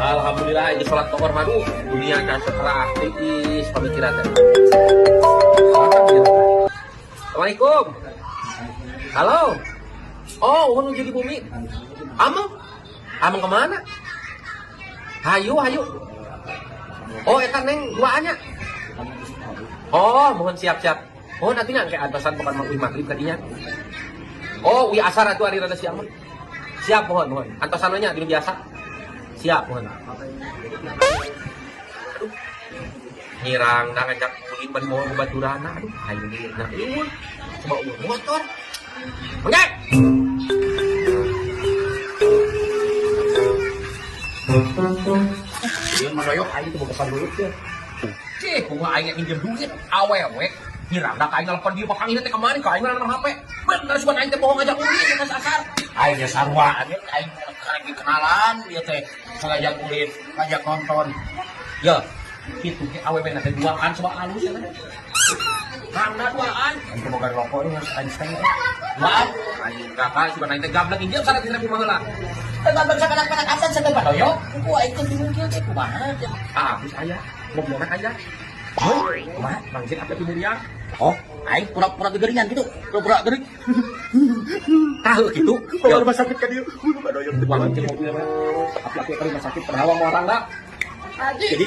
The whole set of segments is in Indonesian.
Alhamdulillah ini sholat tohor madu dunia dan setelah aktivis pemikiran dan Assalamualaikum. Halo. Oh, mau jadi bumi. Amang kemana? Hayu. Oh, eta neng duaannya. Oh, mohon siap-siap. Oh, nanti kayak atasan bukan mau maghrib tadinya. Oh, wi asar atuh ari rada siap. Siap mohon. Antosannya dinu biasa. Siap mohon. Nyirang dah ngajak ulin bari mau baturana. Aduh, hayu deui. Nah, ieu coba motor. Oke. Dia maroyok aing teh boga duit teh. Cih, kumaha aing minjem duit awewe. Nyirang dah aing nelpon dia bakal ini teh kemarin ka aing nang HP. Bener sugan aing teh bohong ngajak ulin ke asar. Aing ge sarwa aing lagi kenalan dia teh ngajak ulin, ngajak nonton. Ya, kitu ge awewe na teh duaan coba alus ya. Karena duaan, aing teh boga rokok ini harus aing steng. Duaan, aing kakak sugan aing teh gablek injil sana 3.000 baheula. Tentang sanak-sanak asan sedang badoyok, ku aing teh bingung kieu teh kumaha teh. Habis aya, mobilna aya. Kumaha? Mangsit apa timur ya? Oh, aing pura-pura gegeringan gitu, pura-pura gering. Tahu gitu. Kalau rumah sakit ka dieu, ku badoyok teh mangsit mobil mah. Apalagi ke rumah sakit pernah mau orang enggak? Jadi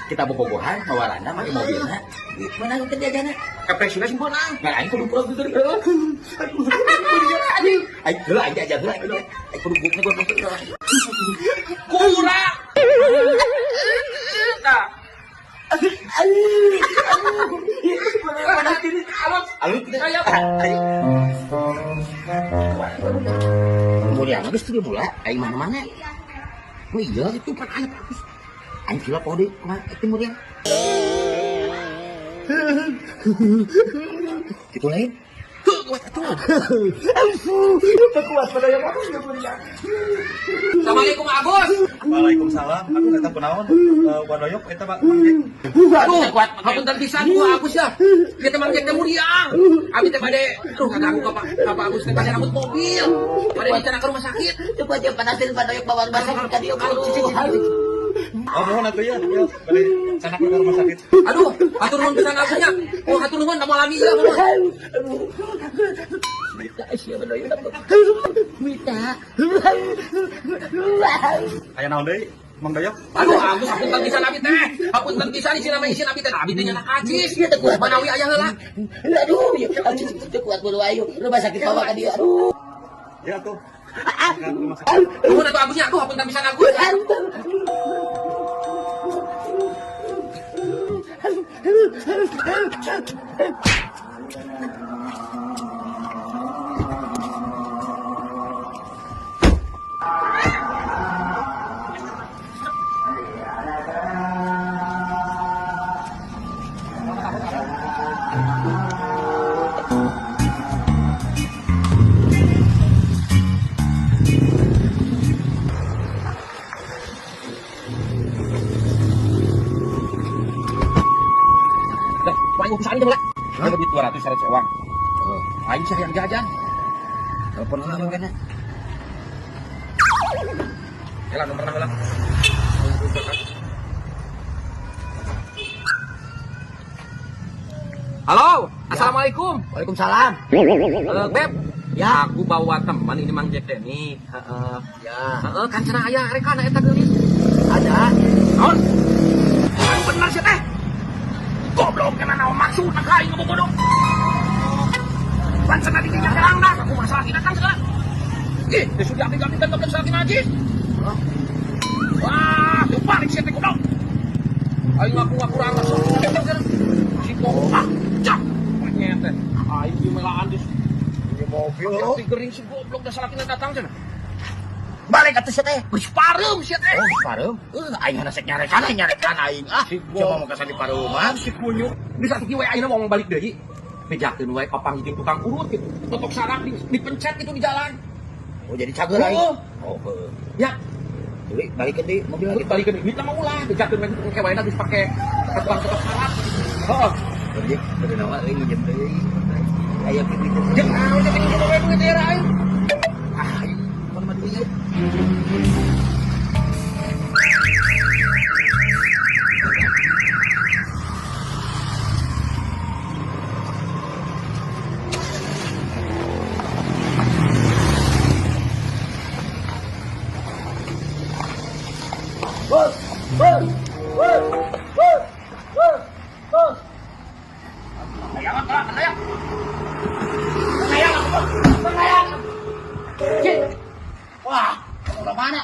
kita bobogohan bawa randa make mobilna. Mana itu diajana? Kapresuna simpenang. Nah, aing kudu pura gegeringan. Aing heula aing aja heula. Aing kudu bukna gua motor. Kura. Nah. Alus kayak kemudian geus teu bola aing mana-mana. Oh iya itu kan aing bagus. Aing kira pode mah kemudian. Gitu lain. Kuat atuh. Kuat pada yang bagus kemudian. Assalamualaikum Agus. Waalaikumsalam. Aku datang kunaon? Wadoyok eta Pak. Aduh, kuat hapunten pisan ku Agus ya. Kita mangjek teh mulia. Abi teh bade ngaganggu ka Pak Agus teh bade rambut mobil. Bade bicara ke rumah sakit. Coba aja panasin Wadoyok bawa rumah sakit ka dieu. Oh, mohon atuh ya. Bade sana ke rumah sakit. Aduh, hatur nuhun pisan Agusnya. Oh, hatur nuhun da malami ya. Mita. Aya naon deui? Mang Doyok? Aduh, Agus hapunten pisan abi teh. Hapunten pisan isin nama isin abi teh. Abi teh nyana ajis. Manawi aya heula. Aduh, teu kuat bulu ayu. Rumah sakit bawa ka dieu. Aduh. Ya tuh. Nuhun atuh Agusnya. Aduh, hapunten pisan Agus. Paling pisan teh heula. Ada duit 200 syarat sewang. Aing cari yang jajan. Telepon heula mangkana. Heula nomorna heula. Halo, assalamualaikum. Waalaikumsalam. Beb, Ya. aku bawa teman ini Mang Jack Denny. Ya. Kan cenah aya rekana eta geulis. Ada. Naon? Anu bener sih teh. Goblok kana naon maksud ka aing ngebobodoh. Pan cenah dinya jarang dah, aku masalah kita kan segala. Ih, teh sudah ganti dan topeng sakin najis. Wah, tuh balik sih teh goblok. Aing ngaku rangga sok. Si goblok. Cak. Nyet teh. Aing di melaan di mobil. Tapi gering si goblok dah salakina datang cenah. Balik atuh sia teh. Geus parem sia teh. Oh, parem. Aing harus nyarekan aing. Coba mau kasih pareuman si kunyuk. Bisa tiki we ayeuna mau balik deui. Bejakeun we opang jeung tukang urut gitu. Totok sarak dipencet gitu di jalan. Oh, jadi cager aing. Oh, Ya, balik ke di mobil lagi. balik ke minta mau ulah. Bejakeun we tukang kewaina geus pake tukang totok sarak. Heeh. Jadi, dari nawa ini minjem deui. Aya kitu. Jeung naon teh pinjem we duit teh aing. Ah, mana mah duit. sebelah mana?